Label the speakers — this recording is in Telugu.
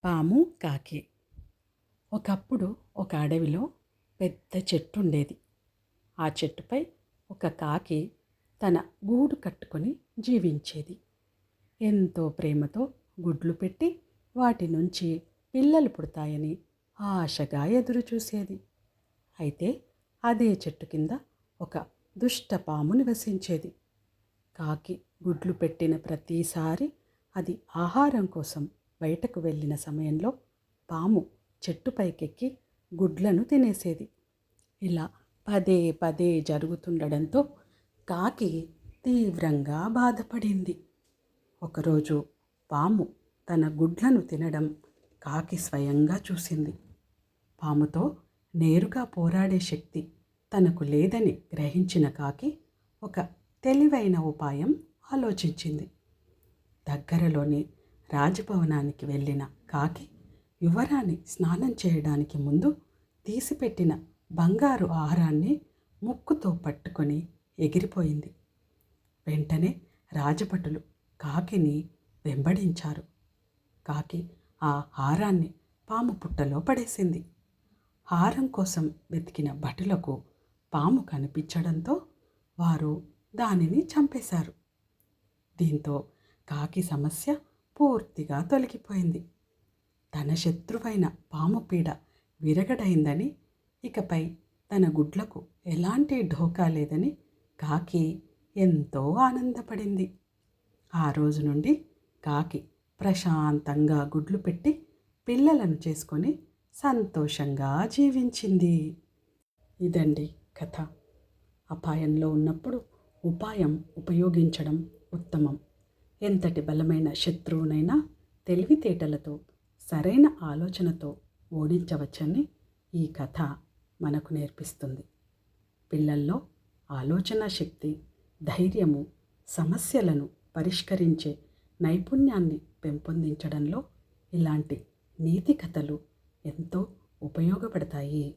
Speaker 1: పాము కాకి. ఒకప్పుడు ఒక అడవిలో పెద్ద చెట్టు ఉండేది. ఆ చెట్టుపై ఒక కాకి తన గూడు కట్టుకొని జీవించేది. ఎంతో ప్రేమతో గుడ్లు పెట్టి వాటి నుంచి పిల్లలు పుడతాయని ఆశగా ఎదురు చూసేది. అయితే అదే చెట్టు కింద ఒక దుష్ట పాము నివసించేది. కాకి గుడ్లు పెట్టిన ప్రతిసారి అది ఆహారం కోసం బయటకు వెళ్ళిన సమయంలో పాము చెట్టు పైకెక్కి గుడ్లను తినేసేది. ఇలా పదే పదే జరుగుతుండడంతో కాకి తీవ్రంగా బాధపడింది. ఒకరోజు పాము తన గుడ్లను తినడం కాకి స్వయంగా చూసింది. పాముతో నేరుగా పోరాడే శక్తి తనకు లేదని గ్రహించిన కాకి ఒక తెలివైన ఉపాయం ఆలోచించింది. దగ్గరలోని రాజభవనానికి వెళ్ళిన కాకి యువరాణి స్నానం చేయడానికి ముందు తీసిపెట్టిన బంగారు ఆహారాన్ని ముక్కుతో పట్టుకొని ఎగిరిపోయింది. వెంటనే రాజభటులు కాకిని వెంబడించారు. కాకి ఆ హారాన్ని పాము పుట్టలో పడేసింది. హారం కోసం వెతికిన భటులకు పాము కనిపించడంతో వారు దానిని చంపేశారు. దీంతో కాకి సమస్య పూర్తిగా తొలగిపోయింది. తన శత్రువైన పాము పీడ విరగడైందని, ఇకపై తన గుడ్లకు ఎలాంటి ఢోకా లేదని కాకి ఎంతో ఆనందపడింది. ఆ రోజు నుండి కాకి ప్రశాంతంగా గుడ్లు పెట్టి పిల్లలను చేసుకొని సంతోషంగా జీవించింది. ఇదండి కథ. అపాయంలో ఉన్నప్పుడు ఉపాయం ఉపయోగించడం ఉత్తమం. ఎంతటి బలమైన శత్రువునైనా తెలివితేటలతో, సరైన ఆలోచనతో ఓడించవచ్చని ఈ కథ మనకు నేర్పిస్తుంది. పిల్లల్లో ఆలోచన శక్తి, ధైర్యము, సమస్యలను పరిష్కరించే నైపుణ్యాన్ని పెంపొందించడంలో ఇలాంటి నీతి కథలు ఎంతో ఉపయోగపడతాయి.